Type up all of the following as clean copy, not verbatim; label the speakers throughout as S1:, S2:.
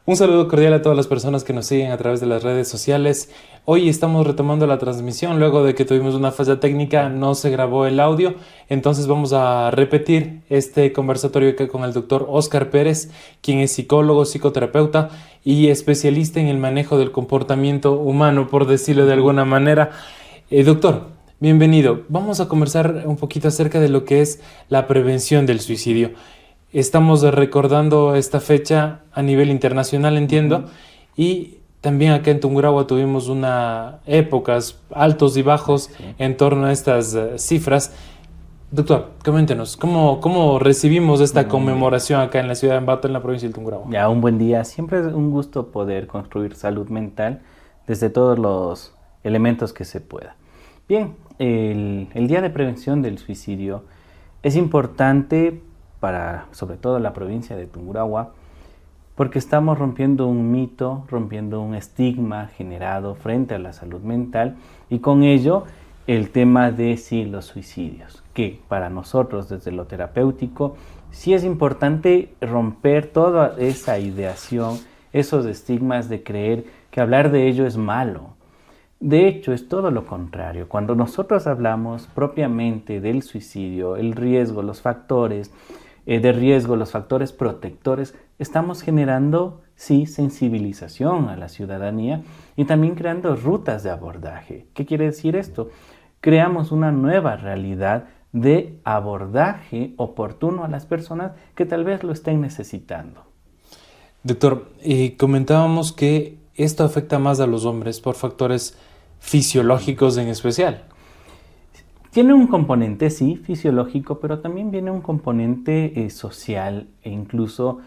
S1: Un saludo cordial a todas las personas que nos siguen a través de las redes sociales. Hoy estamos retomando la transmisión luego de que tuvimos una falla técnica, no se grabó el audio, entonces vamos a repetir este conversatorio que con el doctor Óscar Pérez, quien es psicólogo, psicoterapeuta y especialista en el manejo del comportamiento humano, por decirlo de alguna manera. Doctor, bienvenido. Vamos a conversar un poquito acerca de lo que es la prevención del suicidio. Estamos recordando esta fecha a nivel internacional, entiendo, y también acá en Tungurahua tuvimos épocas altos y bajos
S2: Sí.
S1: en torno a estas cifras. Doctor, coméntenos, ¿cómo recibimos esta
S2: Muy bien.
S1: conmemoración acá en la ciudad de Ambato, en la provincia del Tungurahua?
S2: Ya, un buen día. Siempre es un gusto poder construir salud mental desde todos los elementos que se pueda. Bien, el Día de Prevención del Suicidio es importante para, sobre todo, la provincia de Tungurahua, porque estamos rompiendo un mito, rompiendo un estigma generado frente a la salud mental y con ello el tema de sí, los suicidios, que para nosotros desde lo terapéutico sí es importante romper toda esa ideación, esos estigmas de creer que hablar de ello es malo. De hecho, es todo lo contrario. Cuando nosotros hablamos propiamente del suicidio, el riesgo, los factores de riesgo, los factores protectores, estamos generando, sí, sensibilización a la ciudadanía y también creando rutas de abordaje. ¿Qué quiere decir esto? Creamos una nueva realidad de abordaje oportuno a las personas que tal vez lo estén necesitando.
S1: Doctor, comentábamos que esto afecta más a los hombres por factores fisiológicos en especial.
S2: Tiene un componente, sí, fisiológico, pero también viene un componente social e incluso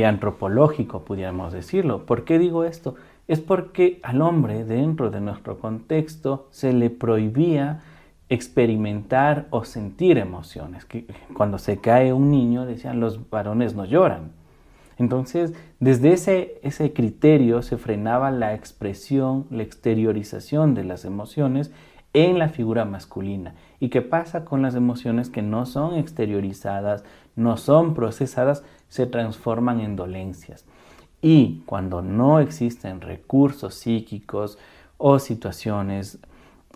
S2: antropológico, pudiéramos decirlo. ¿Por qué digo esto? Es porque al hombre, dentro de nuestro contexto, se le prohibía experimentar o sentir emociones. Que cuando se cae un niño, decían, los varones no lloran. Entonces, desde ese criterio se frenaba la expresión, la exteriorización de las emociones en la figura masculina. ¿Y qué pasa con las emociones que no son exteriorizadas, no son procesadas, se transforman en dolencias? Y cuando no existen recursos psíquicos o situaciones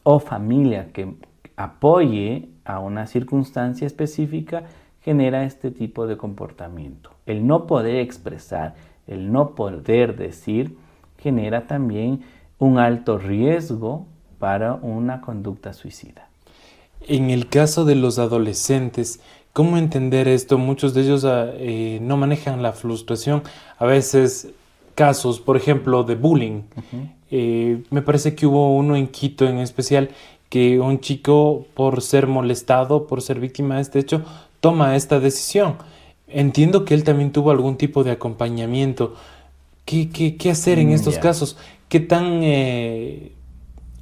S2: o familia que apoye a una circunstancia específica, genera este tipo de comportamiento. El no poder expresar, el no poder decir, genera también un alto riesgo para una conducta suicida.
S1: En el caso de los adolescentes, ¿cómo entender esto? Muchos de ellos no manejan la frustración. A veces casos, por ejemplo, de bullying.
S2: Ujú.
S1: Me parece que hubo uno en Quito en especial, que un chico, por ser molestado, por ser víctima de este hecho, toma esta decisión. Entiendo que él también tuvo algún tipo de acompañamiento. ¿Qué hacer en estos
S2: Ya.
S1: casos? ¿Qué tan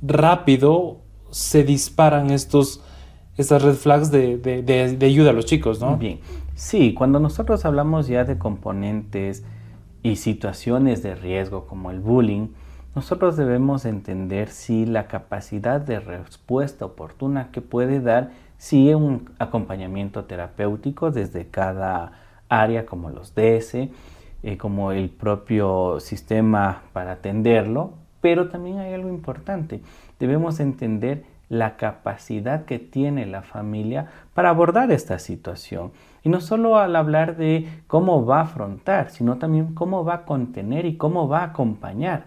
S1: rápido se disparan estas red flags de ayuda a los chicos, ¿no?
S2: Bien, sí, cuando nosotros hablamos ya de componentes y situaciones de riesgo como el bullying, nosotros debemos entender si la capacidad de respuesta oportuna que puede dar, si un acompañamiento terapéutico desde cada área como los DS, como el propio sistema para atenderlo, pero también hay algo importante, debemos entender la capacidad que tiene la familia para abordar esta situación. Y no solo al hablar de cómo va a afrontar, sino también cómo va a contener y cómo va a acompañar.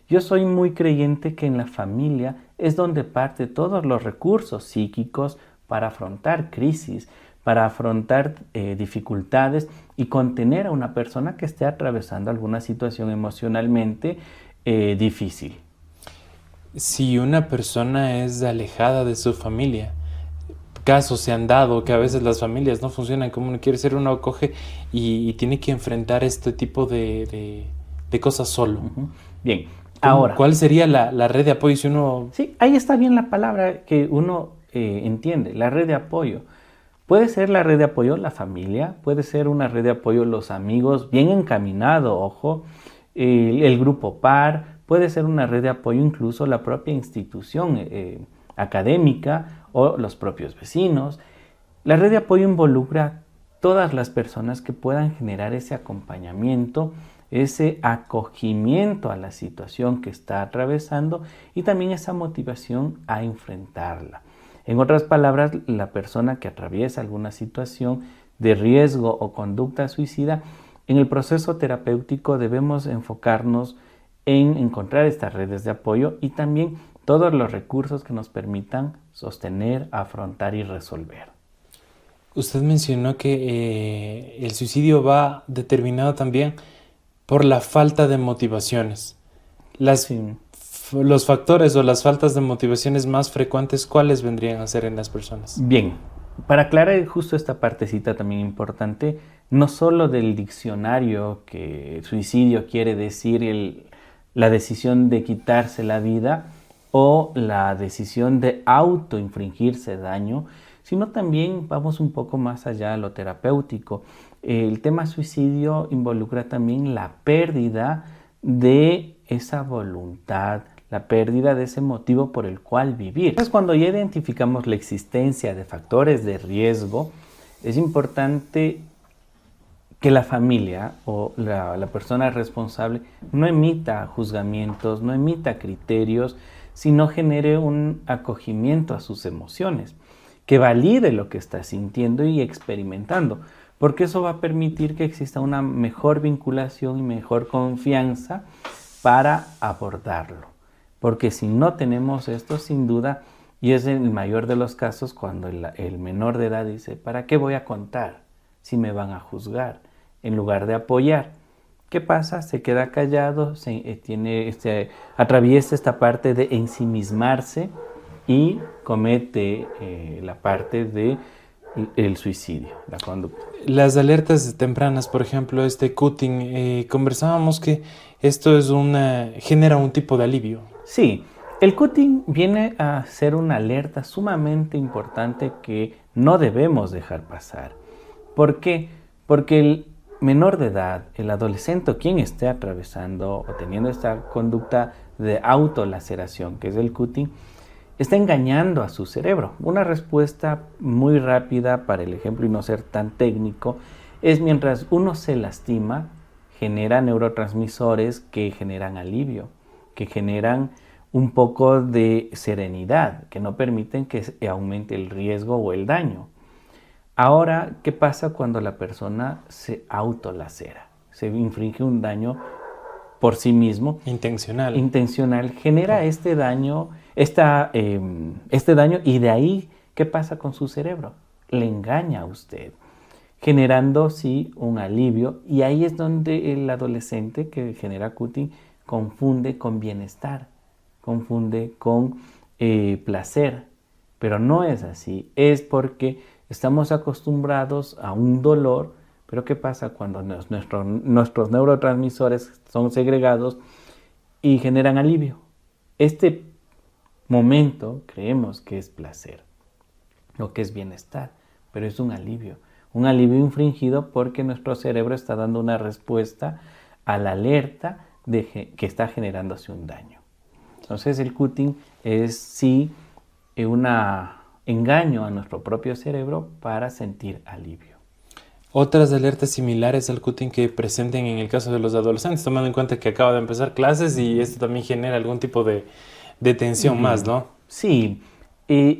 S2: Yo soy muy creyente que en la familia es donde parte todos los recursos psíquicos para afrontar crisis, para afrontar dificultades y contener a una persona que esté atravesando alguna situación emocionalmente difícil.
S1: Si una persona es alejada de su familia, casos se han dado que a veces las familias no funcionan como uno quiere ser, uno acoge y tiene que enfrentar este tipo de cosas solo.
S2: Ujú. Bien, ahora,
S1: ¿Cuál sería la red de apoyo si uno...
S2: sí, ahí está bien la palabra que uno entiende, la red de apoyo. Puede ser la red de apoyo la familia, puede ser una red de apoyo los amigos, bien encaminado, ojo, el grupo par, puede ser una red de apoyo incluso la propia institución académica o los propios vecinos. La red de apoyo involucra todas las personas que puedan generar ese acompañamiento, ese acogimiento a la situación que está atravesando y también esa motivación a enfrentarla. En otras palabras, la persona que atraviesa alguna situación de riesgo o conducta suicida, en el proceso terapéutico debemos enfocarnos en encontrar estas redes de apoyo y también todos los recursos que nos permitan sostener, afrontar y resolver.
S1: Usted mencionó que el suicidio va determinado también por la falta de motivaciones.
S2: Sí.
S1: Los factores o las faltas de motivaciones más frecuentes, ¿cuáles vendrían a ser en las personas?
S2: Bien, para aclarar justo esta partecita también importante, no solo del diccionario que suicidio quiere decir la decisión de quitarse la vida o la decisión de autoinfligirse daño, sino también vamos un poco más allá a lo terapéutico. El tema suicidio involucra también la pérdida de esa voluntad, la pérdida de ese motivo por el cual vivir. Entonces, cuando ya identificamos la existencia de factores de riesgo, es importante que la familia o la persona responsable no emita juzgamientos, no emita criterios, sino genere un acogimiento a sus emociones, que valide lo que está sintiendo y experimentando, porque eso va a permitir que exista una mejor vinculación y mejor confianza para abordarlo. Porque si no tenemos esto, sin duda, y es el mayor de los casos cuando el menor de edad dice, ¿para qué voy a contar si me van a juzgar? En lugar de apoyar. ¿Qué pasa? Se queda callado, atraviesa esta parte de ensimismarse y comete la parte de el suicidio, la conducta.
S1: Las alertas tempranas, por ejemplo, este cutting, conversábamos que esto genera un tipo de alivio.
S2: Sí, el cutting viene a ser una alerta sumamente importante que no debemos dejar pasar. ¿Por qué? Porque el menor de edad, el adolescente, quien esté atravesando o teniendo esta conducta de autolaceración, que es el cutting, está engañando a su cerebro. Una respuesta muy rápida para el ejemplo y no ser tan técnico es mientras uno se lastima, genera neurotransmisores que generan alivio, que generan un poco de serenidad, que no permiten que aumente el riesgo o el daño. Ahora, ¿qué pasa cuando la persona se autolacera? Se inflige un daño por sí mismo. Intencional. Genera este daño, este daño y de ahí, ¿qué pasa con su cerebro? Le engaña a usted, generando, sí, un alivio. Y ahí es donde el adolescente que genera cutting confunde con bienestar, confunde con placer. Pero no es así, es porque estamos acostumbrados a un dolor, pero ¿qué pasa cuando nuestros neurotransmisores son segregados y generan alivio? Este momento creemos que es placer o que es bienestar, pero es un alivio infringido porque nuestro cerebro está dando una respuesta a la alerta que está generándose un daño. Entonces el cutting es sí un engaño a nuestro propio cerebro para sentir alivio.
S1: Otras alertas similares al cutting que presenten en el caso de los adolescentes, tomando en cuenta que acaba de empezar clases y esto también genera algún tipo de tensión más, ¿no?
S2: Sí.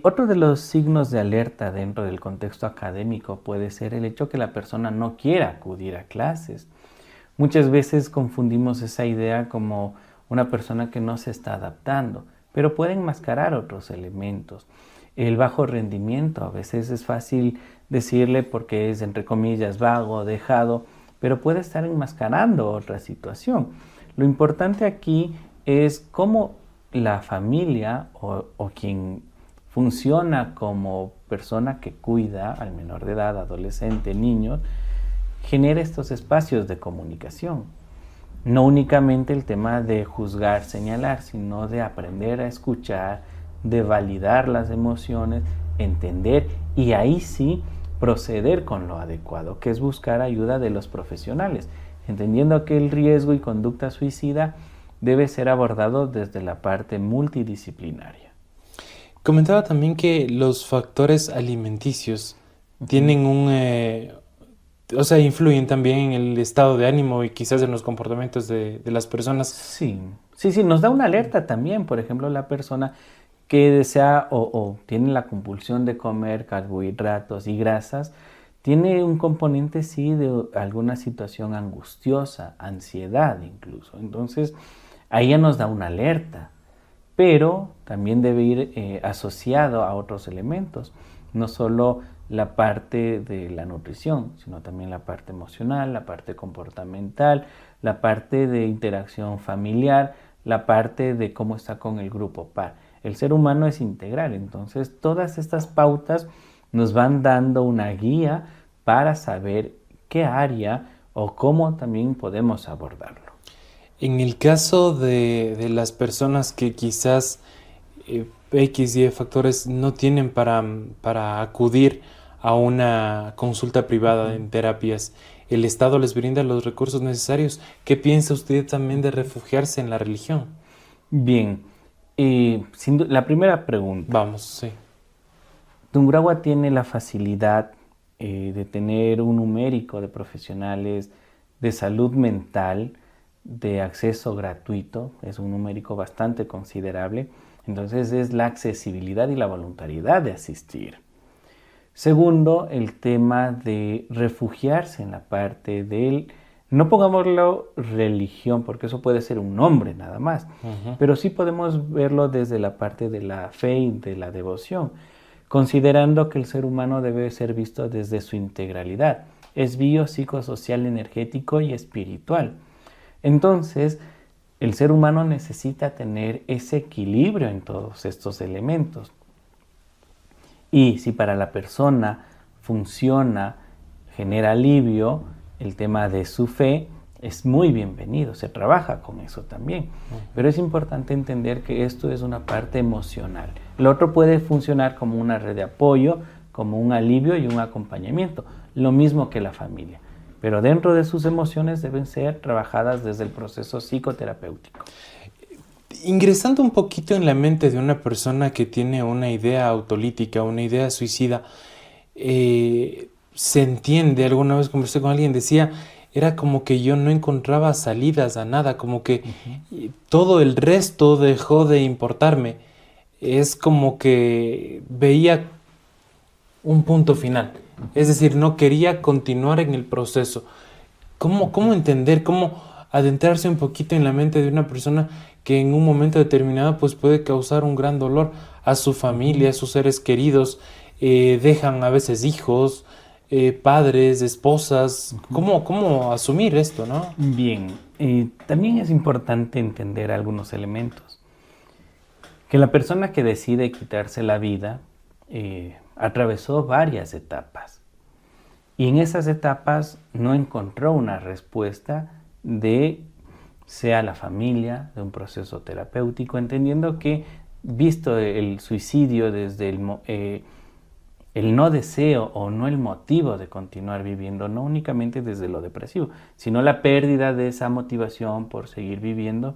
S2: Otro de los signos de alerta dentro del contexto académico puede ser el hecho que la persona no quiera acudir a clases. Muchas veces confundimos esa idea como una persona que no se está adaptando, pero puede enmascarar otros elementos. El bajo rendimiento, a veces es fácil decirle porque es, entre comillas, vago, dejado, pero puede estar enmascarando otra situación. Lo importante aquí es cómo la familia o quien funciona como persona que cuida al menor de edad, adolescente, niño, genera estos espacios de comunicación. No únicamente el tema de juzgar, señalar, sino de aprender a escuchar, de validar las emociones, entender y ahí sí proceder con lo adecuado, que es buscar ayuda de los profesionales, entendiendo que el riesgo y conducta suicida debe ser abordado desde la parte multidisciplinaria.
S1: Comentaba también que los factores alimenticios tienen o sea, influyen también en el estado de ánimo y quizás en los comportamientos de las personas.
S2: Sí, sí, sí, nos da una alerta también. Por ejemplo, la persona que desea o tiene la compulsión de comer carbohidratos y grasas, tiene un componente, sí, de alguna situación angustiosa, ansiedad incluso. Entonces, ahí ya nos da una alerta, pero también debe ir asociado a otros elementos, no solo la parte de la nutrición, sino también la parte emocional, la parte comportamental, la parte de interacción familiar, la parte de cómo está con el grupo par. El ser humano es integral, entonces todas estas pautas nos van dando una guía para saber qué área o cómo también podemos abordarlo.
S1: En el caso de las personas que quizás X y factores no tienen para acudir a una consulta privada en terapias, ¿el Estado les brinda los recursos necesarios? ¿Qué piensa usted también de refugiarse en la religión?
S2: Bien, la primera pregunta.
S1: Vamos, sí.
S2: Tungurahua tiene la facilidad de tener un numérico de profesionales de salud mental de acceso gratuito, es un numérico bastante considerable, entonces es la accesibilidad y la voluntariedad de asistir. Segundo, el tema de refugiarse en la parte del, no pongámoslo religión, porque eso puede ser un nombre nada más, pero sí podemos verlo desde la parte de la fe y de la devoción, considerando que el ser humano debe ser visto desde su integralidad, es bio, psicosocial, energético y espiritual. Entonces, el ser humano necesita tener ese equilibrio en todos estos elementos. Y si para la persona funciona, genera alivio, el tema de su fe es muy bienvenido, se trabaja con eso también. Pero es importante entender que esto es una parte emocional. El otro puede funcionar como una red de apoyo, como un alivio y un acompañamiento, lo mismo que la familia. Pero dentro de sus emociones deben ser trabajadas desde el proceso psicoterapéutico.
S1: Ingresando un poquito en la mente de una persona que tiene una idea autolítica, una idea suicida, se entiende, alguna vez conversé con alguien, decía, era como que yo no encontraba salidas a nada, como que todo el resto dejó de importarme. Es como que veía un punto final, es decir, no quería continuar en el proceso. ¿Cómo entender, cómo adentrarse un poquito en la mente de una persona que en un momento determinado pues puede causar un gran dolor a su familia, a sus seres queridos, dejan a veces hijos, padres, esposas? ¿Cómo asumir esto, no?
S2: Bien, también es importante entender algunos elementos. Que la persona que decide quitarse la vida atravesó varias etapas y en esas etapas no encontró una respuesta de sea la familia, de un proceso terapéutico, entendiendo que visto el suicidio desde el no deseo o no el motivo de continuar viviendo, no únicamente desde lo depresivo, sino la pérdida de esa motivación por seguir viviendo,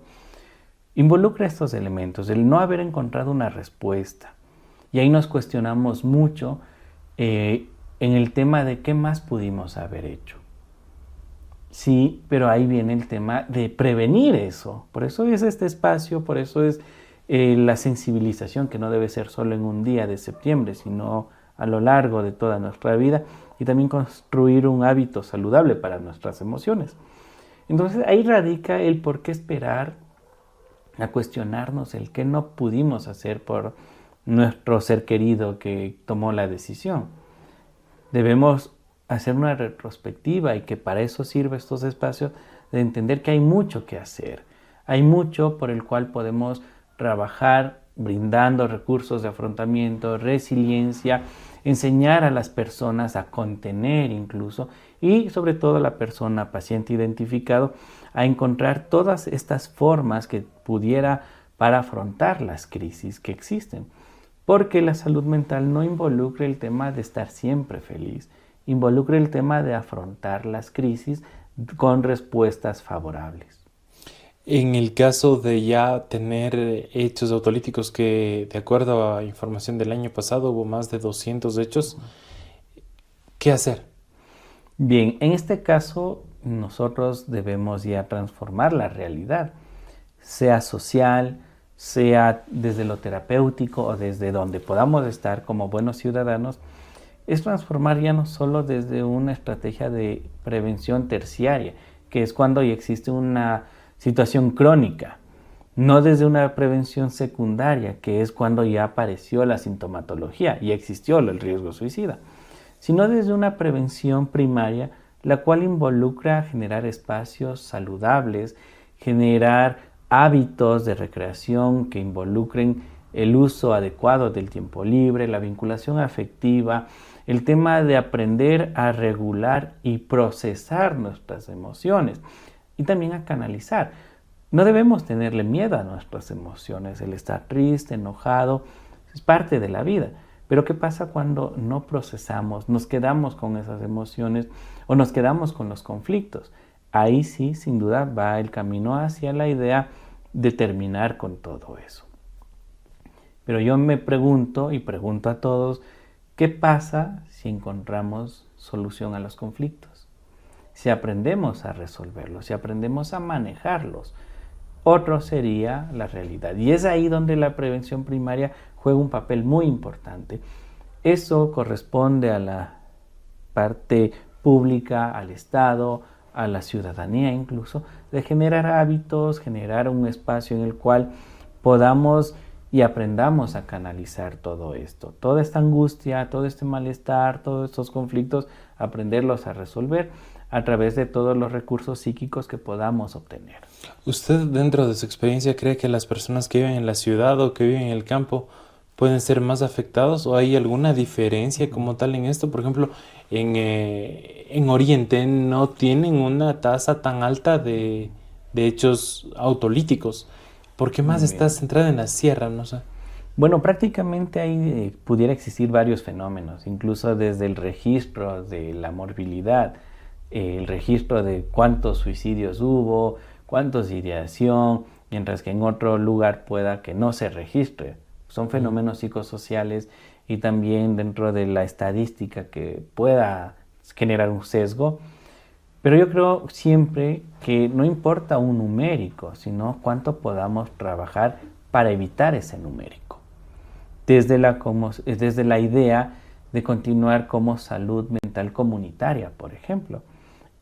S2: involucra estos elementos, el no haber encontrado una respuesta. Y ahí nos cuestionamos mucho en el tema de qué más pudimos haber hecho. Sí, pero ahí viene el tema de prevenir eso. Por eso es este espacio, por eso es la sensibilización, que no debe ser solo en un día de septiembre, sino a lo largo de toda nuestra vida, y también construir un hábito saludable para nuestras emociones. Entonces ahí radica el por qué esperar a cuestionarnos el qué no pudimos hacer por nuestro ser querido que tomó la decisión. Debemos hacer una retrospectiva y que para eso sirve estos espacios de entender que hay mucho que hacer. Hay mucho por el cual podemos trabajar brindando recursos de afrontamiento, resiliencia, enseñar a las personas a contener incluso y sobre todo a la persona paciente identificado a encontrar todas estas formas que pudiera para afrontar las crisis que existen. Porque la salud mental no involucra el tema de estar siempre feliz, involucra el tema de afrontar las crisis con respuestas favorables.
S1: En el caso de ya tener hechos autolíticos, que de acuerdo a información del año pasado hubo más de 200 hechos, ¿qué hacer?
S2: Bien, en este caso nosotros debemos ya transformar la realidad, sea social, sea desde lo terapéutico o desde donde podamos estar como buenos ciudadanos, es transformar ya no solo desde una estrategia de prevención terciaria, que es cuando ya existe una situación crónica, no desde una prevención secundaria, que es cuando ya apareció la sintomatología y existió el riesgo suicida, sino desde una prevención primaria, la cual involucra generar espacios saludables, generar hábitos de recreación que involucren el uso adecuado del tiempo libre, la vinculación afectiva, el tema de aprender a regular y procesar nuestras emociones y también a canalizar. No debemos tenerle miedo a nuestras emociones, el estar triste, enojado, es parte de la vida. Pero ¿qué pasa cuando no procesamos, nos quedamos con esas emociones o nos quedamos con los conflictos? Ahí sí, sin duda, va el camino hacia la idea de terminar con todo eso. Pero yo me pregunto y pregunto a todos, ¿qué pasa si encontramos solución a los conflictos? Si aprendemos a resolverlos, si aprendemos a manejarlos, otro sería la realidad. Y es ahí donde la prevención primaria juega un papel muy importante. Eso corresponde a la parte pública, al Estado, a la ciudadanía incluso, de generar hábitos, generar un espacio en el cual podamos y aprendamos a canalizar todo esto. Toda esta angustia, todo este malestar, todos estos conflictos, aprenderlos a resolver a través de todos los recursos psíquicos que podamos obtener.
S1: ¿Usted, dentro de su experiencia, cree que las personas que viven en la ciudad o que viven en el campo pueden ser más afectados o hay alguna diferencia como tal en esto? Por ejemplo, en Oriente no tienen una tasa tan alta de hechos autolíticos. ¿Por qué más está centrada en la sierra? No sé.
S2: Bueno, prácticamente ahí pudiera existir varios fenómenos, incluso desde el registro de la morbilidad, el registro de cuántos suicidios hubo, cuántos de ideación, mientras que en otro lugar pueda que no se registre. Son fenómenos psicosociales y también dentro de la estadística que pueda generar un sesgo. Pero yo creo siempre que no importa un numérico, sino cuánto podamos trabajar para evitar ese numérico. Desde la idea de continuar como salud mental comunitaria, por ejemplo,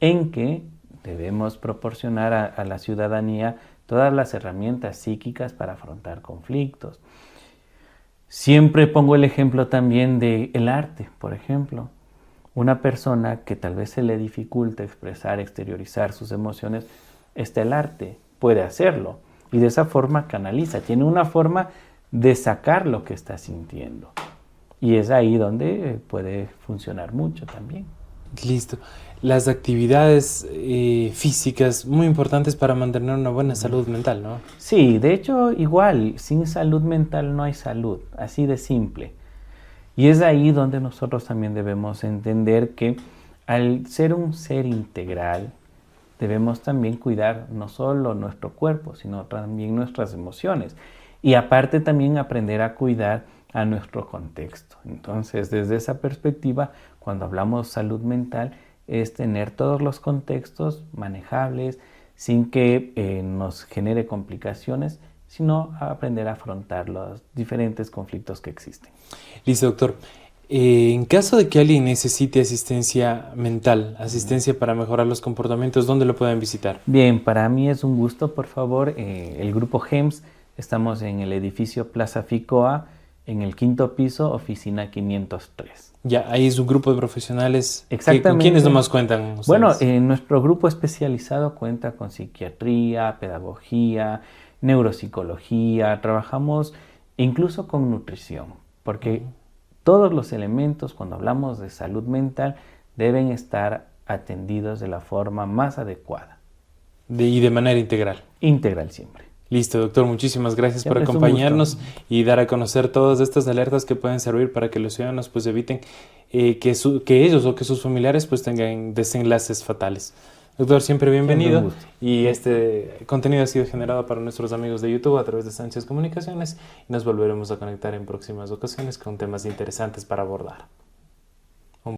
S2: en que debemos proporcionar a la ciudadanía todas las herramientas psíquicas para afrontar conflictos. Siempre pongo el ejemplo también del arte, por ejemplo. Una persona que tal vez se le dificulta expresar, exteriorizar sus emociones, está el arte, puede hacerlo y de esa forma canaliza, tiene una forma de sacar lo que está sintiendo y es ahí donde puede funcionar mucho también.
S1: Listo. Las actividades físicas muy importantes para mantener una buena salud mental, ¿no?
S2: Sí, de hecho igual, sin salud mental no hay salud, así de simple. Y es ahí donde nosotros también debemos entender que al ser un ser integral, debemos también cuidar no solo nuestro cuerpo, sino también nuestras emociones. Y aparte también aprender a cuidar a nuestro contexto. Entonces, desde esa perspectiva, cuando hablamos salud mental, es tener todos los contextos manejables sin que nos genere complicaciones, sino aprender a afrontar los diferentes conflictos que existen.
S1: Listo, doctor. En caso de que alguien necesite asistencia mental, asistencia para mejorar los comportamientos, ¿dónde lo pueden visitar?
S2: Bien, para mí es un gusto, por favor. El grupo GEMS, estamos en el edificio Plaza Ficoa, en el 5º piso, oficina 503.
S1: Ya, ahí es un grupo de profesionales.
S2: Exactamente.
S1: ¿Con quiénes nomás cuentan ustedes?
S2: Bueno, nuestro grupo especializado cuenta con psiquiatría, pedagogía, neuropsicología, trabajamos incluso con nutrición, porque todos los elementos cuando hablamos de salud mental deben estar atendidos de la forma más adecuada.
S1: Y de manera integral.
S2: Integral siempre.
S1: Listo, doctor. Muchísimas gracias
S2: Siempre
S1: por acompañarnos y dar a conocer todas estas alertas que pueden servir para que los ciudadanos pues eviten que ellos o que sus familiares pues tengan desenlaces fatales. Doctor, siempre bienvenido. Y este contenido ha sido generado para nuestros amigos de YouTube a través de Sánchez Comunicaciones y nos volveremos a conectar en próximas ocasiones con temas interesantes para abordar.